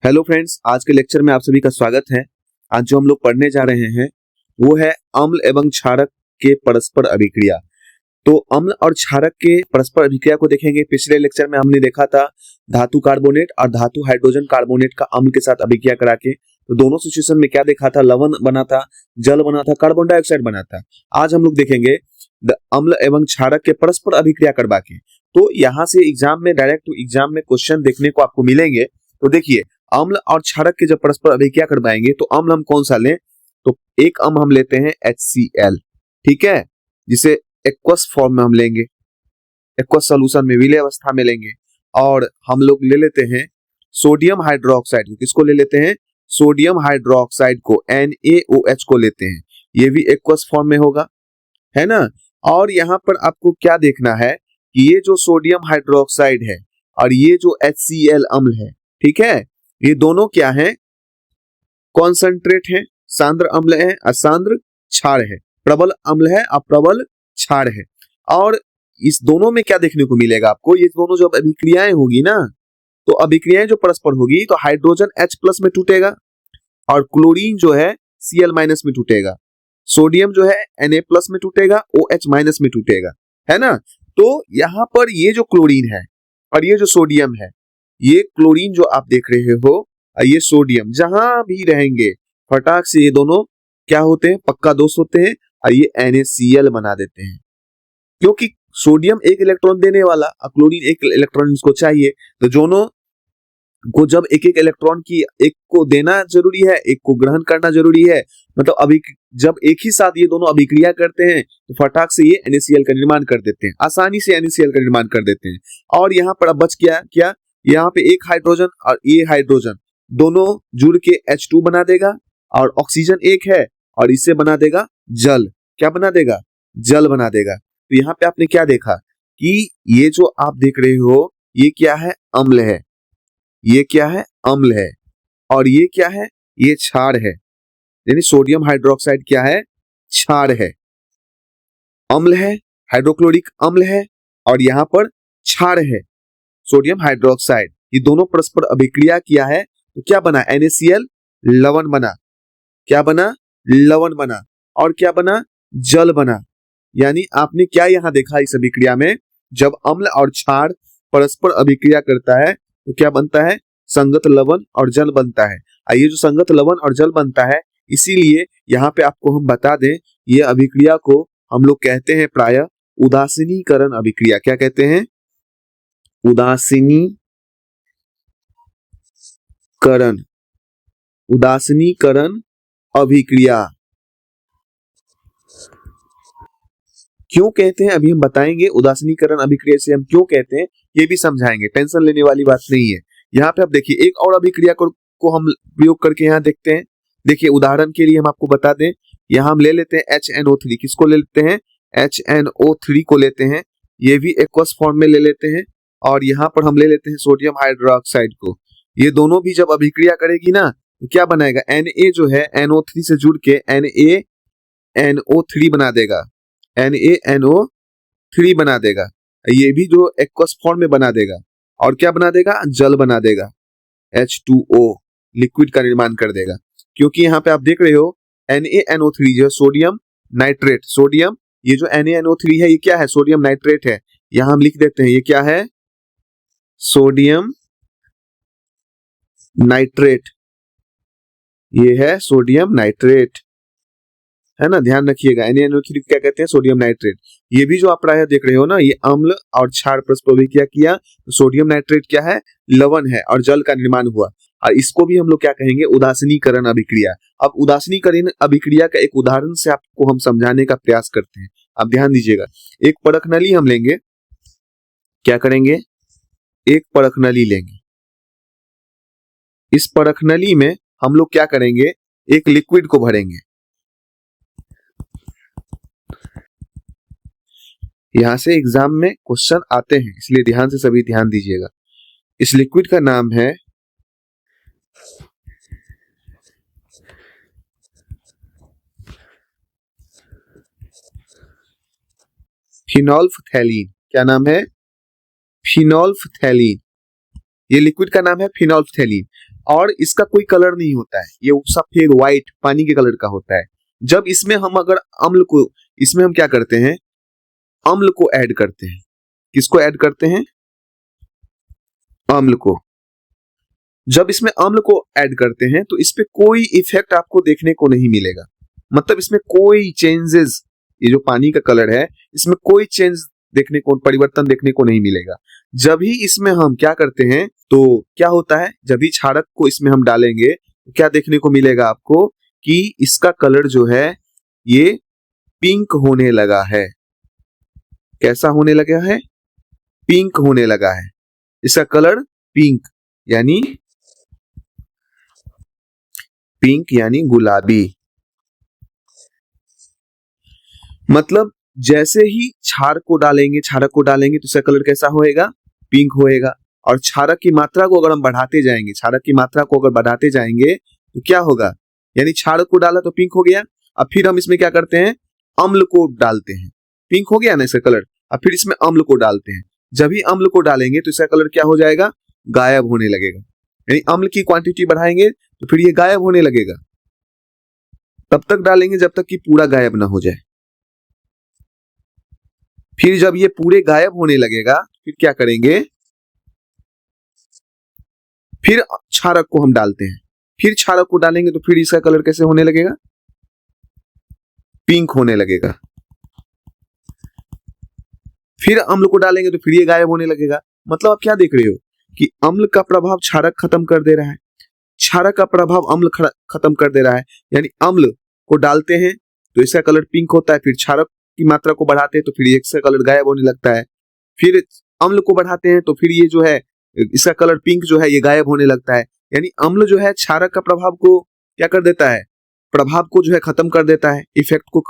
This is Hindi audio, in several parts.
हेलो फ्रेंड्स, आज के लेक्चर में आप सभी का स्वागत है। आज जो हम लोग पढ़ने जा रहे हैं वो है अम्ल एवं क्षारक के परस्पर अभिक्रिया। तो अम्ल और क्षारक के परस्पर अभिक्रिया को देखेंगे। पिछले लेक्चर में हमने देखा था धातु कार्बोनेट और धातु हाइड्रोजन कार्बोनेट का अम्ल के साथ अभिक्रिया करा के। तो दोनों सिचुएशन में क्या देखा था, लवण बना था, जल बना था, कार्बन डाइऑक्साइड बना था। आज हम लोग देखेंगे अम्ल एवं क्षारक के परस्पर अभिक्रिया करवा के। तो यहाँ से एग्जाम में डायरेक्ट एग्जाम में क्वेश्चन देखने को आपको मिलेंगे। तो देखिए, अम्ल और क्षारक के जब परस्पर अभिक्रिया करवाएंगे तो अम्ल हम कौन सा लें, तो एक अम्ल हम लेते हैं HCl, ठीक है, जिसे एक्वस फॉर्म में हम लेंगे, एक्वस सॉल्यूशन में विलय अवस्था में लेंगे। और हम लोग ले लेते हैं सोडियम हाइड्रोक्साइड को, किसको ले लेते हैं, सोडियम हाइड्रोक्साइड को, NaOH को लेते हैं, ये भी एक्वस फॉर्म में होगा, है ना। और यहाँ पर आपको क्या देखना है कि ये जो सोडियम हाइड्रोक्साइड है और ये जो HCl अम्ल है, ठीक है, ये दोनों क्या है, कॉन्सेंट्रेट है, सांद्र अम्ल है, असांद्र क्षार है, प्रबल अम्ल है, अप्रबल क्षार है। और इस दोनों में क्या देखने को मिलेगा आपको, ये दोनों जब अभिक्रियाएं होगी ना, तो अभिक्रियाएं जो परस्पर होगी तो हाइड्रोजन H+ में टूटेगा और क्लोरीन जो है Cl- में टूटेगा, सोडियम जो है Na+ में टूटेगा, OH- में टूटेगा, है ना। तो यहां पर ये जो क्लोरीन है और ये जो सोडियम है, ये क्लोरीन जो आप देख रहे हो और ये सोडियम, जहां भी रहेंगे फटाक से ये दोनों क्या होते हैं, पक्का दोस्त होते हैं और ये NaCl बना देते हैं। क्योंकि सोडियम एक इलेक्ट्रॉन देने वाला और क्लोरीन एक इलेक्ट्रॉन इसको चाहिए, तो दोनों को जब एक एक इलेक्ट्रॉन की, एक को देना जरूरी है, एक को ग्रहण करना जरूरी है, मतलब अभी जब एक ही साथ ये दोनों अभिक्रिया करते हैं तो फटाक से ये NaCl का निर्माण कर देते हैं, आसानी से NaCl का निर्माण कर देते हैं। और यहाँ पर अब बच गया क्या, यहाँ पे एक हाइड्रोजन और ये हाइड्रोजन दोनों जुड़ के H2 बना देगा और ऑक्सीजन एक है और इससे बना देगा जल, क्या बना देगा, जल बना देगा। तो यहाँ पे आपने क्या देखा कि ये जो आप देख रहे हो ये क्या है, अम्ल है, ये क्या है, अम्ल है, और ये क्या है, ये क्षार है, यानी सोडियम हाइड्रोक्साइड क्या है, क्षार है, अम्ल है, हाइड्रोक्लोरिक अम्ल है, और यहां पर क्षार है, सोडियम हाइड्रोक्साइड। ये दोनों परस्पर अभिक्रिया किया है तो क्या बना, NaCl, लवण बना, क्या बना, लवण बना, और क्या बना, जल बना। यानी आपने क्या यहां देखा इस अभिक्रिया में, जब अम्ल और क्षार परस्पर अभिक्रिया करता है तो क्या बनता है, संगत लवण और जल बनता है। ये जो संगत लवण और जल बनता है, इसीलिए यहाँ पे आपको हम बता दें, ये अभिक्रिया को हम लोग कहते हैं प्रायः उदासीनीकरण अभिक्रिया। क्या कहते हैं, उदासीनीकरण, उदासीनीकरण अभिक्रिया। क्यों कहते हैं अभी हम बताएंगे, उदासीनीकरण अभिक्रिया से हम क्यों कहते हैं ये भी समझाएंगे, टेंशन लेने वाली बात नहीं है। यहाँ पे आप देखिए एक और अभिक्रिया को हम प्रयोग करके यहाँ देखते हैं। देखिए उदाहरण के लिए हम आपको बता दें, यहाँ हम ले लेते हैं HNO3, किसको ले लेते हैं, HNO3 को लेते हैं, ये भी एक्वस फॉर्म में ले लेते हैं। और यहाँ पर हम ले लेते हैं सोडियम हाइड्रोक्साइड को, ये दोनों भी जब अभिक्रिया करेगी ना तो क्या बनाएगा, Na जो है NO3 से जुड़ के NaNO3 बना देगा, NaNO3 बना देगा, ये भी जो एक्वस फॉर्म में बना देगा, और क्या बना देगा, जल बना देगा, H2O लिक्विड का निर्माण कर देगा। क्योंकि यहाँ पे आप देख रहे हो NaNO3 जो सोडियम नाइट्रेट, सोडियम, ये जो NaNO3 है ये क्या है, सोडियम नाइट्रेट है। यहां हम लिख देते हैं ये क्या है, सोडियम नाइट्रेट, ये है सोडियम नाइट्रेट, है ना, ध्यान रखिएगा। NaNO3 क्या कहते हैं, सोडियम नाइट्रेट। ये भी जो आप प्रायः देख रहे हो ना, ये अम्ल और क्षार परस्पर अभिक्रिया किया तो सोडियम नाइट्रेट क्या है, लवण है और जल का निर्माण हुआ, और इसको भी हम लोग क्या कहेंगे, उदासीनीकरण अभिक्रिया। अब उदासीनीकरण अभिक्रिया का एक उदाहरण से आपको हम समझाने का प्रयास करते हैं। अब ध्यान दीजिएगा, एक परख नली हम लेंगे, क्या करेंगे, एक परख नली लेंगे, इस परख नली में हम लोग क्या करेंगे, एक लिक्विड को भरेंगे। यहां से एग्जाम में क्वेश्चन आते हैं, इसलिए ध्यान से सभी ध्यान दीजिएगा। इस लिक्विड का नाम है फिनोल्फ्थैलीन। क्या नाम है, फिनोल्फ्थैलीन, ये लिक्विड का नाम है फिनोल्फ्थैलीन। और इसका कोई कलर नहीं होता है, ये सफेद व्हाइट पानी के कलर का होता है। जब इसमें हम अगर अम्ल को, इसमें हम क्या करते हैं, अम्ल को ऐड करते हैं। किसको ऐड करते हैं? अम्ल को। जब इसमें अम्ल को ऐड करते हैं तो इस पे कोई इफेक्ट आपको देखने को नहीं मिलेगा, मतलब इसमें कोई चेंजेस, ये जो पानी का कलर है इसमें कोई चेंज देखने को, परिवर्तन देखने को नहीं मिलेगा। जब ही इसमें हम क्या करते हैं तो क्या होता है, जब ही क्षारक को इसमें हम डालेंगे तो क्या देखने को मिलेगा आपको कि इसका कलर जो है ये पिंक होने लगा है। कैसा होने लगा है? पिंक होने लगा है। इसका कलर पिंक यानी गुलाबी। मतलब जैसे ही क्षारक को डालेंगे तो इसका कलर कैसा होएगा? पिंक होएगा। और क्षारक की मात्रा को अगर हम बढ़ाते जाएंगे तो क्या होगा? यानी क्षारक को डाला तो पिंक हो गया, अब फिर हम इसमें क्या करते हैं, अम्ल को डालते हैं, पिंक हो गया ना इसका कलर, अब फिर इसमें अम्ल को डालते हैं। जब ही अम्ल को डालेंगे तो इसका कलर क्या हो जाएगा? गायब होने लगेगा। यानी अम्ल की क्वांटिटी बढ़ाएंगे तो फिर ये गायब होने लगेगा। तब तक डालेंगे जब तक कि पूरा गायब ना हो जाए। फिर जब ये पूरे गायब होने लगेगा फिर क्या करेंगे, फिर क्षारक को हम डालते हैं। फिर क्षारक को डालेंगे तो फिर इसका कलर कैसे होने लगेगा? पिंक होने लगेगा। फिर अम्ल को डालेंगे तो फिर ये गायब होने लगेगा। मतलब आप क्या देख रहे हो कि अम्ल का प्रभाव क्षारक खत्म कर दे रहा है, क्षारक का प्रभाव अम्ल खत्म कर दे रहा है। यानी अम्ल को डालते हैं तो इसका कलर पिंक होता है, फिर क्षारक की मात्रा को बढ़ाते हैं तो फिर इसका कलर गायब होने लगता है। फिर अम्ल को बढ़ाते हैं तो फिर ये जो है इसका कलर पिंक जो है ये गायब होने लगता है। यानी अम्ल जो है क्षारक का प्रभाव को क्या कर देता है? प्रभाव को जो है खत्म कर देता है, इफेक्ट को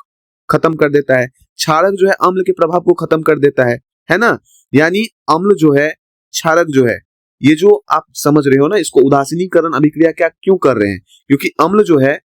खत्म कर देता है। क्षारक जो है अम्ल के प्रभाव को खत्म कर देता है ना। यानी अम्ल जो है, क्षारक जो है, ये जो आप समझ रहे हो ना, इसको उदासीनीकरण अभिक्रिया क्या क्यों कर रहे हैं? क्योंकि अम्ल जो है,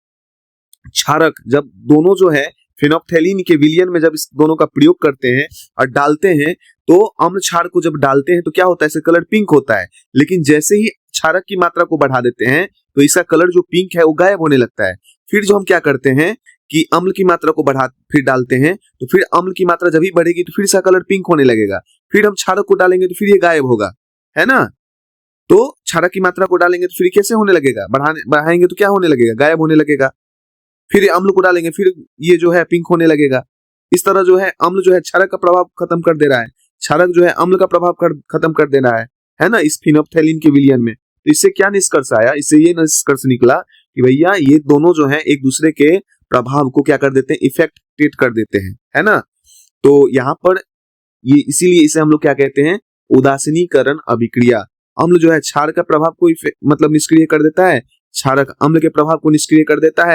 क्षारक जब दोनों जो है फेनोप्थेलीन के विलयन में जब इस दोनों का प्रयोग करते हैं और डालते हैं तो अम्ल क्षार को जब डालते हैं तो क्या होता है? इसका कलर पिंक होता है। लेकिन जैसे ही क्षारक की मात्रा को बढ़ा देते हैं तो इसका कलर जो पिंक है वो गायब होने लगता है। फिर जो हम क्या करते हैं कि अम्ल की मात्रा को बढ़ा फिर डालते हैं तो फिर अम्ल की मात्रा जब ही बढ़ेगी तो फिर इसका कलर पिंक होने लगेगा। फिर हम क्षारक को डालेंगे तो फिर ये गायब होगा, है ना। तो क्षारक की मात्रा को डालेंगे तो फिर कैसे होने लगेगा? बढ़ाएंगे तो क्या होने लगेगा? गायब होने लगेगा। फिर अम्ल को डालेंगे फिर ये जो है पिंक होने लगेगा। इस तरह जो है अम्ल जो है क्षारक का प्रभाव खत्म कर दे रहा है, क्षारक जो है अम्ल का प्रभाव खत्म कर दे रहा है ना, इस फेनोप्थेलीन के विलयन में। तो इससे क्या निष्कर्ष आया? इससे ये निष्कर्ष निकला कि भैया ये दोनों जो है एक दूसरे के प्रभाव को क्या कर देते हैं? इफेक्टेड कर देते हैं, है ना। तो यहाँ पर ये इसीलिए इसे हम लोग क्या कहते हैं? उदासीनीकरण अभिक्रिया। अम्ल जो है क्षार का प्रभाव को मतलब निष्क्रिय कर देता है, क्षारक अम्ल के प्रभाव को निष्क्रिय कर देता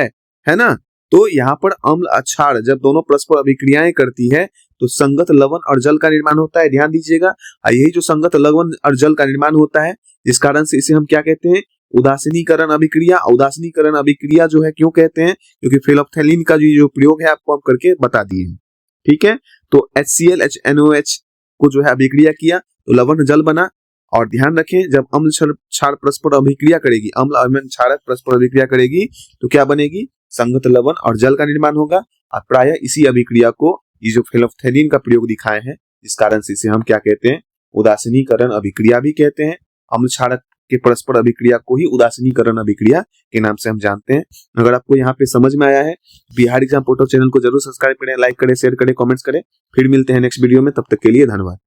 है ना। तो यहाँ पर अम्ल और क्षार जब दोनों परस्पर अभिक्रियाएं करती है तो संगत लवण और जल का निर्माण होता है। ध्यान दीजिएगा, यही जो संगत लवण और जल का निर्माण होता है जिस कारण से इसे हम क्या कहते हैं? उदासीनीकरण अभिक्रिया। उदासीनीकरण अभिक्रिया जो है क्यों कहते हैं? क्योंकि फेनोप्थेलीन का जो प्रयोग है आपको हम करके बता दिए हैं, ठीक है। तो HCl HNOH को जो है अभिक्रिया किया तो लवण जल बना। और ध्यान रखें, जब अम्ल क्षार परस्पर अभिक्रिया करेगी, अम्ल और क्षारक परस्पर अभिक्रिया करेगी तो क्या बनेगी? संगत लवण और जल का निर्माण होगा। और प्रायः इसी अभिक्रिया को ये जो फेनोप्थेलीन का प्रयोग दिखाए हैं इस कारण से इसे हम क्या कहते हैं? उदासीनीकरण अभिक्रिया भी कहते हैं। अम्ल क्षारक के परस्पर अभिक्रिया को ही उदासीनीकरण अभिक्रिया के नाम से हम जानते हैं। अगर आपको यहाँ पे समझ में आया है, बिहार एग्जाम पोर्टल चैनल को जरूर सब्सक्राइब करें, लाइक करें, शेयर करें, कमेंट्स करें। फिर मिलते हैं नेक्स्ट वीडियो में, तब तक के लिए धन्यवाद।